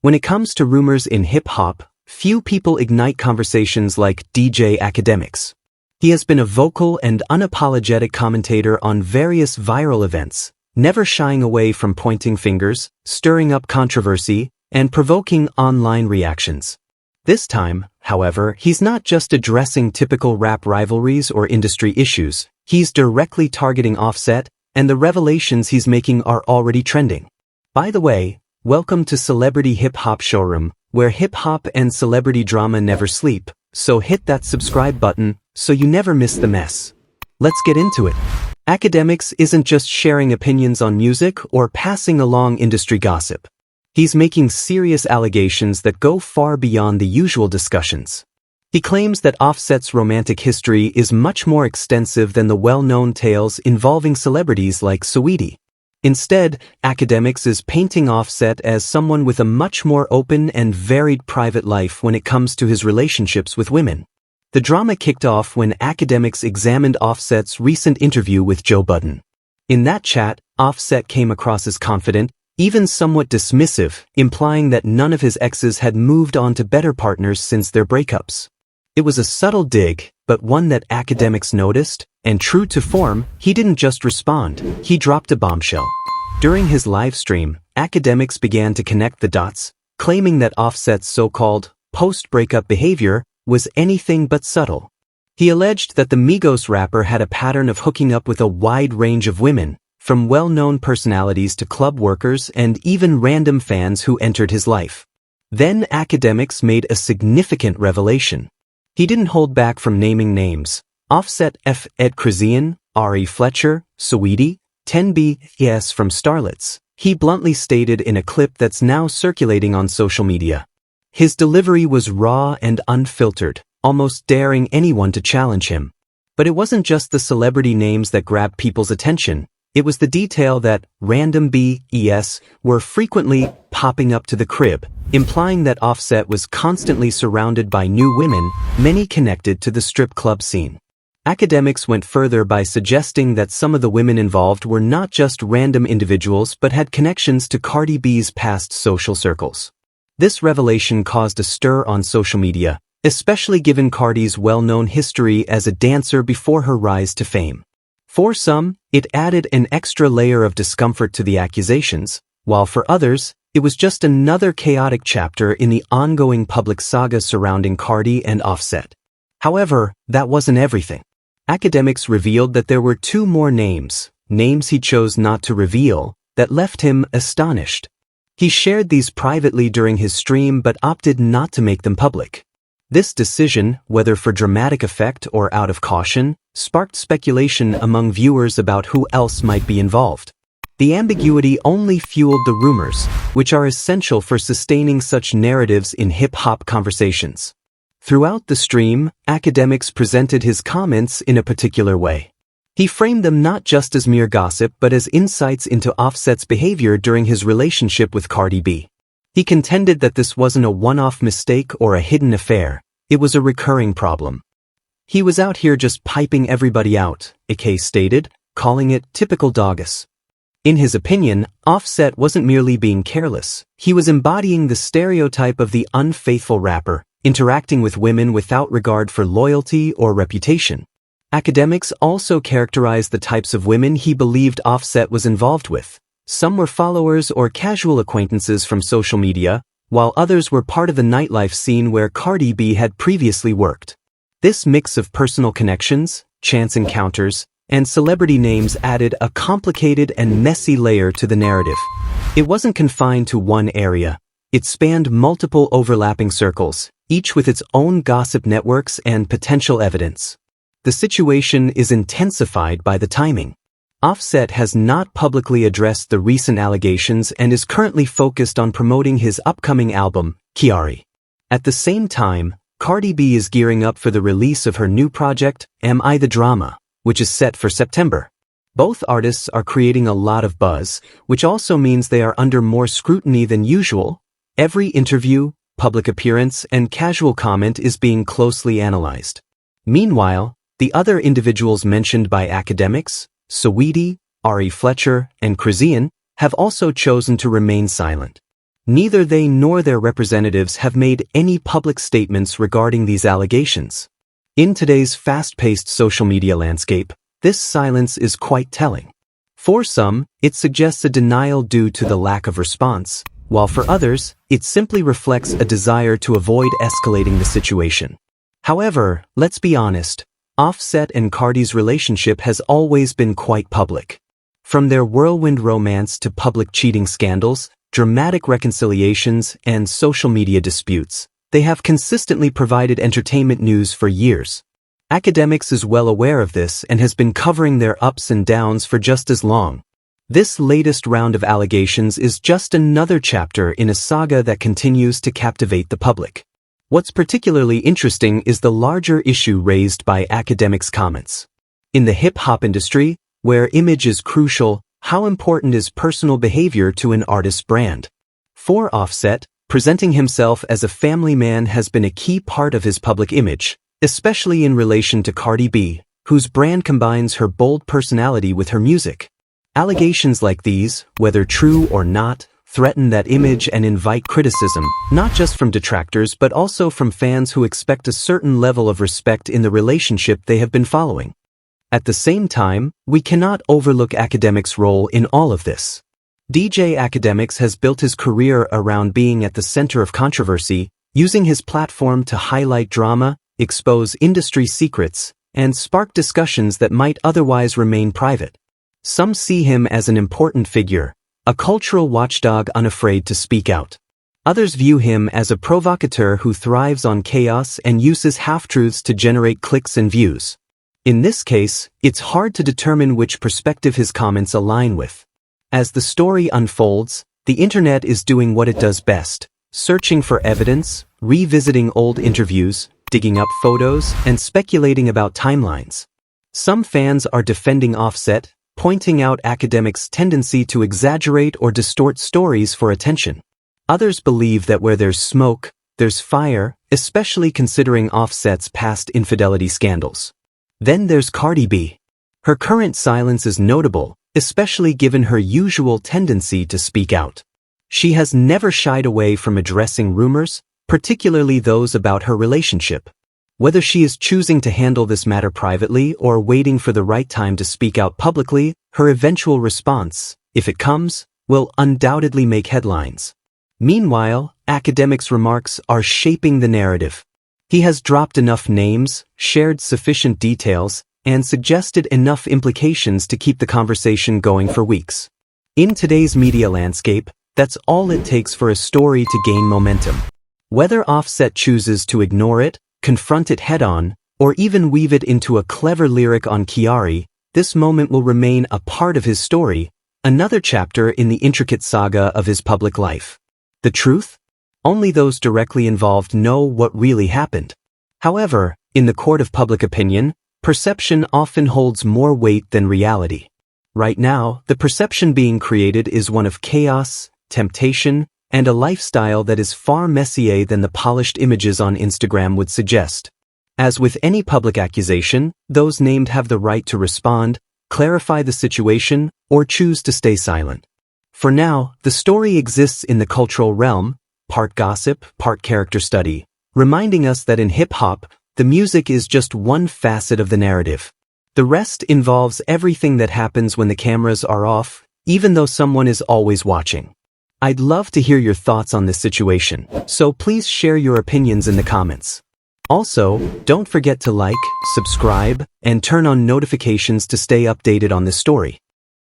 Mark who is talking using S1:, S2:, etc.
S1: When it comes to rumors in hip-hop, few people ignite conversations like DJ Akademiks. He has been a vocal and unapologetic commentator on various viral events, never shying away from pointing fingers, stirring up controversy, and provoking online reactions. This time, however, he's not just addressing typical rap rivalries or industry issues, he's directly targeting Offset, and the revelations he's making are already trending. By the way, welcome to Celebrity Hip Hop Showroom, where hip-hop and celebrity drama never sleep, so hit that subscribe button so you never miss the mess. Let's get into it. Akademiks isn't just sharing opinions on music or passing along industry gossip. He's making serious allegations that go far beyond the usual discussions. He claims that Offset's romantic history is much more extensive than the well-known tales involving celebrities like Saweetie. Instead, Akademiks is painting Offset as someone with a much more open and varied private life when it comes to his relationships with women. The drama kicked off when Akademiks examined Offset's recent interview with Joe Budden. In that chat, Offset came across as confident, even somewhat dismissive, implying that none of his exes had moved on to better partners since their breakups. It was a subtle dig, but one that Akademiks noticed, and true to form, he didn't just respond, he dropped a bombshell. During his live stream, Akademiks began to connect the dots, claiming that Offset's so-called post-breakup behavior was anything but subtle. He alleged that the Migos rapper had a pattern of hooking up with a wide range of women, from well-known personalities to club workers and even random fans who entered his life. Then Akademiks made a significant revelation. He didn't hold back from naming names. Offset Ed Chrisean, Ari Fletcher, Saweetie, 10BS from Starlets. He bluntly stated in a clip that's now circulating on social media. His delivery was raw and unfiltered, almost daring anyone to challenge him. But it wasn't just the celebrity names that grabbed people's attention. It was the detail that random BES were frequently popping up to the crib, implying that Offset was constantly surrounded by new women, many connected to the strip club scene. Akademiks went further by suggesting that some of the women involved were not just random individuals but had connections to Cardi B's past social circles. This revelation caused a stir on social media, especially given Cardi's well-known history as a dancer before her rise to fame. For some, it added an extra layer of discomfort to the accusations, while for others, it was just another chaotic chapter in the ongoing public saga surrounding Cardi and Offset. However, that wasn't everything. Akademiks revealed that there were two more names he chose not to reveal, that left him astonished. He shared these privately during his stream but opted not to make them public. This decision, whether for dramatic effect or out of caution, sparked speculation among viewers about who else might be involved. The ambiguity only fueled the rumors, which are essential for sustaining such narratives in hip-hop conversations. Throughout the stream, Akademiks presented his comments in a particular way. He framed them not just as mere gossip but as insights into Offset's behavior during his relationship with Cardi B. He contended that this wasn't a one-off mistake or a hidden affair, it was a recurring problem. He was out here just piping everybody out, AK stated, calling it typical doggus. In his opinion, Offset wasn't merely being careless, he was embodying the stereotype of the unfaithful rapper, interacting with women without regard for loyalty or reputation. Akademiks also characterized the types of women he believed Offset was involved with. Some were followers or casual acquaintances from social media, while others were part of the nightlife scene where Cardi B had previously worked. This mix of personal connections, chance encounters, and celebrity names added a complicated and messy layer to the narrative. It wasn't confined to one area. It spanned multiple overlapping circles, each with its own gossip networks and potential evidence. The situation is intensified by the timing. Offset has not publicly addressed the recent allegations and is currently focused on promoting his upcoming album, Kiari. At the same time, Cardi B is gearing up for the release of her new project, Am I the Drama, which is set for September. Both artists are creating a lot of buzz, which also means they are under more scrutiny than usual. Every interview, public appearance, and casual comment is being closely analyzed. Meanwhile, the other individuals mentioned by Akademiks, Saweetie, Ari Fletcher, and Chrisean, have also chosen to remain silent. Neither they nor their representatives have made any public statements regarding these allegations. In today's fast-paced social media landscape, this silence is quite telling. For some, it suggests a denial due to the lack of response, while for others, it simply reflects a desire to avoid escalating the situation. However, let's be honest, Offset and Cardi's relationship has always been quite public. From their whirlwind romance to public cheating scandals, dramatic reconciliations, and social media disputes, they have consistently provided entertainment news for years. Akademiks is well aware of this and has been covering their ups and downs for just as long. This latest round of allegations is just another chapter in a saga that continues to captivate the public. What's particularly interesting is the larger issue raised by Akademiks' comments. In the hip-hop industry, where image is crucial, how important is personal behavior to an artist's brand? For Offset, presenting himself as a family man has been a key part of his public image, especially in relation to Cardi B, whose brand combines her bold personality with her music. Allegations like these, whether true or not, threaten that image and invite criticism, not just from detractors but also from fans who expect a certain level of respect in the relationship they have been following. At the same time, we cannot overlook Akademiks' role in all of this. DJ Akademiks has built his career around being at the center of controversy, using his platform to highlight drama, expose industry secrets, and spark discussions that might otherwise remain private. Some see him as an important figure, a cultural watchdog unafraid to speak out. Others view him as a provocateur who thrives on chaos and uses half-truths to generate clicks and views. In this case, it's hard to determine which perspective his comments align with. As the story unfolds, the internet is doing what it does best, searching for evidence, revisiting old interviews, digging up photos, and speculating about timelines. Some fans are defending Offset, pointing out Akademiks' tendency to exaggerate or distort stories for attention. Others believe that where there's smoke, there's fire, especially considering Offset's past infidelity scandals. Then there's Cardi B. Her current silence is notable, especially given her usual tendency to speak out. She has never shied away from addressing rumors, particularly those about her relationship. Whether she is choosing to handle this matter privately or waiting for the right time to speak out publicly, her eventual response, if it comes, will undoubtedly make headlines. Meanwhile, Akademiks' remarks are shaping the narrative. He has dropped enough names, shared sufficient details, and suggested enough implications to keep the conversation going for weeks. In today's media landscape, that's all it takes for a story to gain momentum. Whether Offset chooses to ignore it, confront it head-on, or even weave it into a clever lyric on Chiari, this moment will remain a part of his story, another chapter in the intricate saga of his public life. The truth? Only those directly involved know what really happened. However, in the court of public opinion, perception often holds more weight than reality. Right now, the perception being created is one of chaos, temptation, and a lifestyle that is far messier than the polished images on Instagram would suggest. As with any public accusation, those named have the right to respond, clarify the situation, or choose to stay silent. For now, the story exists in the cultural realm, part gossip, part character study, reminding us that in hip-hop, the music is just one facet of the narrative. The rest involves everything that happens when the cameras are off, even though someone is always watching. I'd love to hear your thoughts on this situation, so please share your opinions in the comments. Also, don't forget to like, subscribe, and turn on notifications to stay updated on this story.